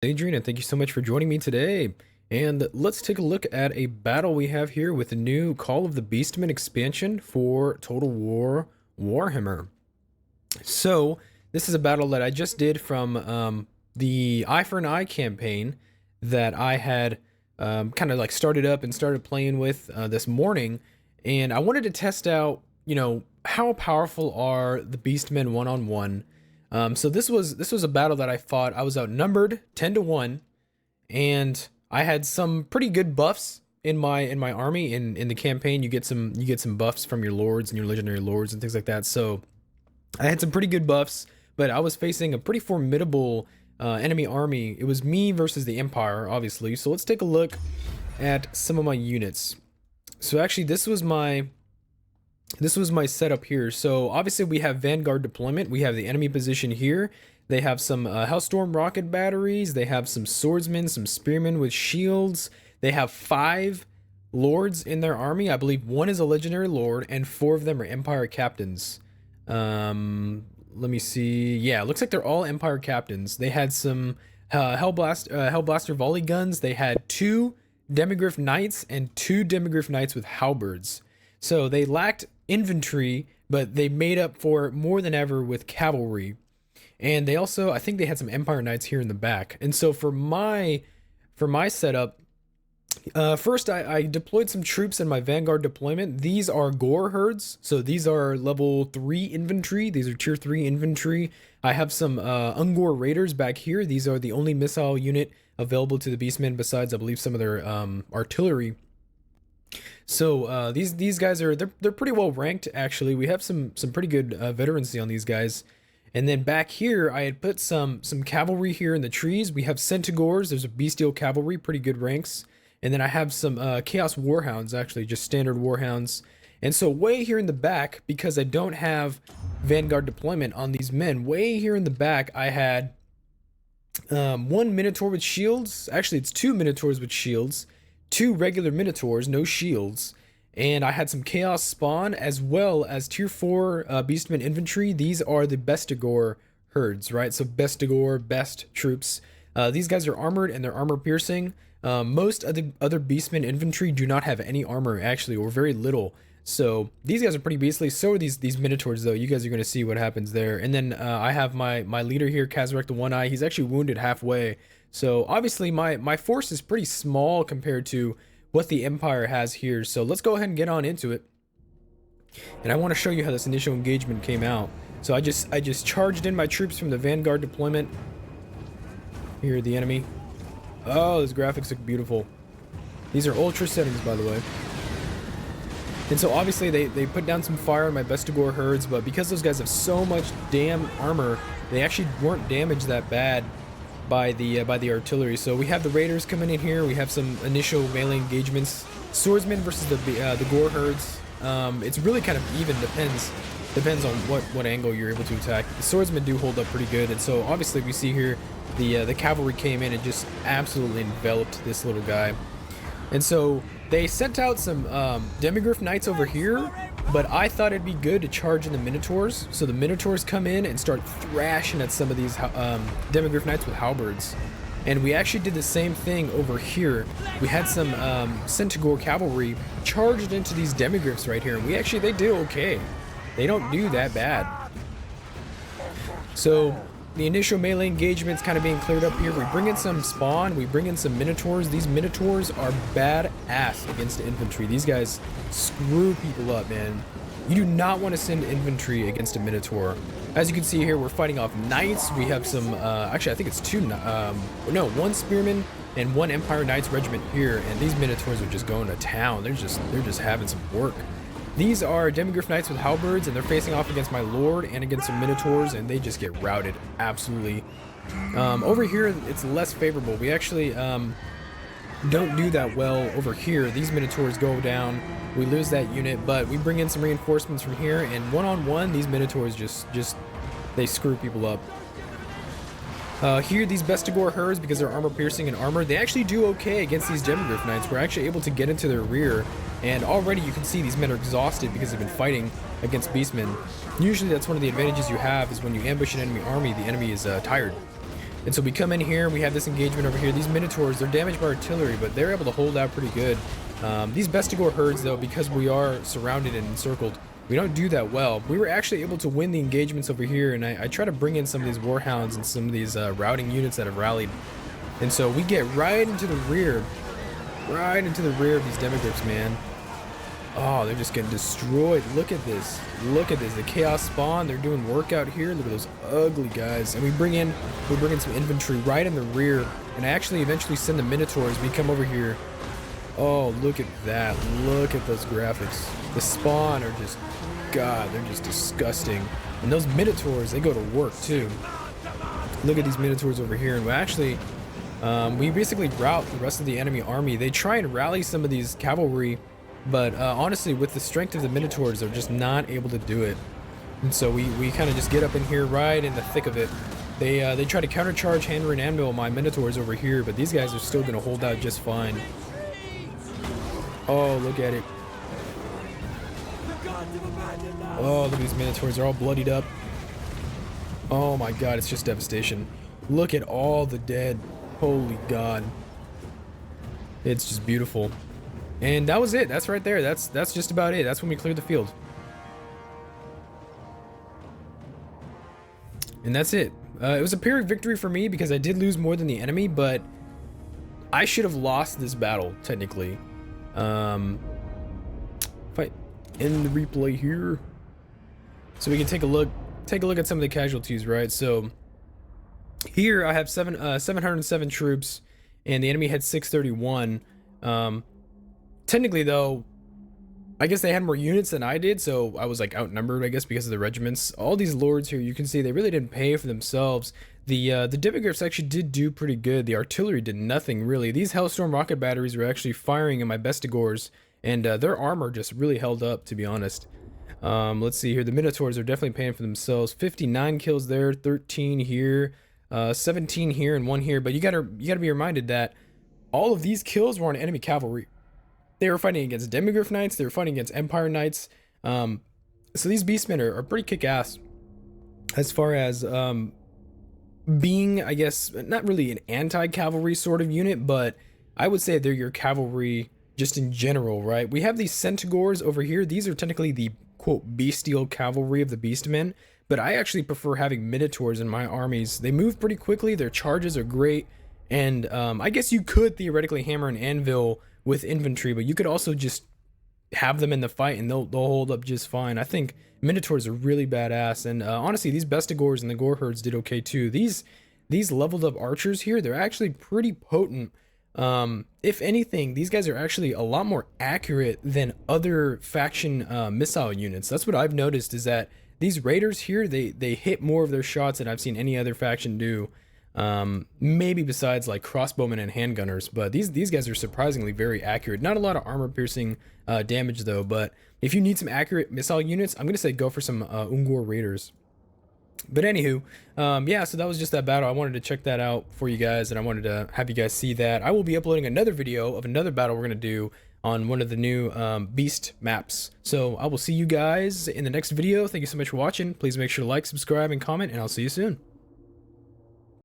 Adrian, and thank you so much for joining me today. And let's take a look at a battle we have here with the new Call of the Beastmen expansion for Total War Warhammer. So, this is a battle that I just did from the Eye for an Eye campaign that I had kind of like started up and started playing with this morning. And I wanted to test out, how powerful are the Beastmen one-on-one. So this was a battle that I fought. I was outnumbered 10-1, and I had some pretty good buffs in my army. In the campaign, you get some buffs from your lords and your legendary lords and things like that. So I had some pretty good buffs, but I was facing a pretty formidable enemy army. It was me versus the Empire, obviously. So let's take a look at some of my units. So actually, this was my setup here. So obviously we have Vanguard deployment. We have the enemy position here. They have some Hellstorm rocket batteries. They have some swordsmen, some spearmen with shields. They have 5 lords in their army. I believe 1 is a legendary lord and 4 of them are Empire captains. Let me see. Yeah, it looks like they're all Empire captains. They had some Hellblaster volley guns. They had 2 Demigryph knights and 2 Demigryph knights with halberds. So they lacked infantry, but they made up for it more than ever with cavalry. And they also, I think they had some Empire Knights here in the back. And so for my setup, first I deployed some troops in my Vanguard deployment. These are Gore herds, so these are level 3 infantry. These are tier 3 infantry. I have some Ungor raiders back here. These are the only missile unit available to the Beastmen besides, I believe, some of their artillery. So these guys are they're pretty well ranked actually. We have some pretty good veterancy on these guys. And then back here I had put some cavalry here in the trees. We have Centaurs. There's a bestial cavalry, pretty good ranks. And then I have some Chaos Warhounds, actually just standard Warhounds. And so way here in the back, because I don't have Vanguard deployment on these men, way here in the back I had 1 Minotaur with shields. Actually it's 2 Minotaurs with shields. 2 regular Minotaurs, no shields, and I had some Chaos Spawn as well as tier 4 Beastmen infantry. These are the Bestigor herds, right? So Bestigor, best troops. These guys are armored and they're armor piercing. Most of the other Beastmen infantry do not have any armor actually, or very little. So these guys are pretty beastly. So are these Minotaurs though. You guys are going to see what happens there. And then I have my leader here, Kazarek the One Eye. He's actually wounded halfway. So obviously my force is pretty small compared to what the Empire has here. So let's go ahead and get on into it. And I want to show you how this initial engagement came out. So I just charged in my troops from the Vanguard deployment. Here are the enemy. Oh, those graphics look beautiful. These are ultra settings, by the way. And so obviously they put down some fire on my Bestigor herds, but because those guys have so much damn armor, they actually weren't damaged that bad by the artillery. So we have the raiders coming in here. We have some initial melee engagements. Swordsmen versus the Gore herds. It's really kind of even. Depends on what angle you're able to attack. The swordsmen do hold up pretty good, and so obviously we see here the cavalry came in and just absolutely enveloped this little guy. And so they sent out some Demigryph knights over here, but I thought it'd be good to charge in the Minotaurs. So the Minotaurs come in and start thrashing at some of these Demigryph knights with halberds. And we actually did the same thing over here. We had some Centaur cavalry charged into these Demigryphs right here, and they did okay. They don't do that bad. So the initial melee engagement's kind of being cleared up here. We bring in some spawn, we bring in some Minotaurs. These Minotaurs are badass against infantry. These guys screw people up, man. You do not want to send infantry against a Minotaur. As you can see here, we're fighting off knights. We have some, actually I think it's 1 spearman and 1 Empire Knights regiment here, and these Minotaurs are just going to town. They're just having some work. These are Demigryph Knights with halberds, and they're facing off against my lord and against some Minotaurs, and they just get routed absolutely. Over here, it's less favorable. We actually don't do that well over here. These Minotaurs go down. We lose that unit, but we bring in some reinforcements from here, and one-on-one, these Minotaurs just they screw people up. Here, these Bestigor herds, because they're armor piercing and armor, they actually do okay against these Demigryph knights. We're actually able to get into their rear, and already you can see these men are exhausted because they've been fighting against Beastmen. Usually that's one of the advantages you have, is when you ambush an enemy army, the enemy is tired. And so we come in here, we have this engagement over here. These Minotaurs, they're damaged by artillery, but they're able to hold out pretty good. These Bestigor herds, though, because we are surrounded and encircled, we don't do that well. We were actually able to win the engagements over here, and I try to bring in some of these Warhounds and some of these routing units that have rallied. And so we get right into the rear of these Demogryphs, man. Oh, they're just getting destroyed. Look at this. Look at this. The Chaos Spawn, they're doing work out here. Look at those ugly guys. And we bring in some infantry right in the rear. And I actually eventually send the Minotaurs. We come over here. Oh, look at that. Look at those graphics. The Spawn are just, God, they're just disgusting. And those Minotaurs, they go to work too. Look at these Minotaurs over here. And we actually, we basically rout the rest of the enemy army. They try and rally some of these cavalry, but honestly, with the strength of the Minotaurs, they're just not able to do it. And so we kind of just get up in here right in the thick of it. They try to countercharge, hammer, and anvil my Minotaurs over here, but these guys are still going to hold out just fine. Oh, look at it. Oh, look at these Minotaurs. They're all bloodied up. Oh my God, it's just devastation. Look at all the dead. Holy God. It's just beautiful. And that was it. That's right there. That's just about it. That's when we cleared the field. And that's it. It was a Pyrrhic victory for me because I did lose more than the enemy, but I should have lost this battle, technically. If I end the replay here, so we can take a look at some of the casualties, right? So here I have 707 troops, and the enemy had 631. Technically, though, I guess they had more units than I did, so I was like outnumbered, I guess, because of the regiments. All these lords here, you can see they really didn't pay for themselves. The Demogryphs actually did do pretty good. The artillery did nothing, really. These Hellstorm rocket batteries were actually firing in my Bestigors, and their armor just really held up, to be honest. Let's see here. The Minotaurs are definitely paying for themselves. 59 kills there, 13 here, 17 here, and 1 here. But you gotta be reminded that all of these kills were on enemy cavalry. They were fighting against Demogryph Knights. They were fighting against Empire Knights. So these Beastmen are pretty kick-ass as far as being, I guess, not really an anti-cavalry sort of unit, but I would say they're your cavalry just in general, right? We have these Centaurs over here. These are technically the, quote, bestial cavalry of the Beastmen, but I actually prefer having Minotaurs in my armies. They move pretty quickly. Their charges are great, and I guess you could theoretically hammer an anvil with infantry, but you could also just have them in the fight and they'll hold up just fine. I think Minotaurs are really badass, and honestly, these Bestigors and the Gore herds did okay too. These leveled up archers here, they're actually pretty potent. If anything, these guys are actually a lot more accurate than other faction missile units. That's what I've noticed, is that these raiders here, they hit more of their shots than I've seen any other faction do. Maybe besides like crossbowmen and handgunners, but these guys are surprisingly very accurate. Not a lot of armor piercing damage though, but if you need some accurate missile units, I'm gonna say go for some Ungor raiders. But anywho, yeah, so that was just that battle. I wanted to check that out for you guys, and I wanted to have you guys see that. I will be uploading another video of another battle we're gonna do on one of the new beast maps. So I will see you guys in the next video. Thank you so much for watching. Please make sure to like, subscribe, and comment, and I'll see you soon.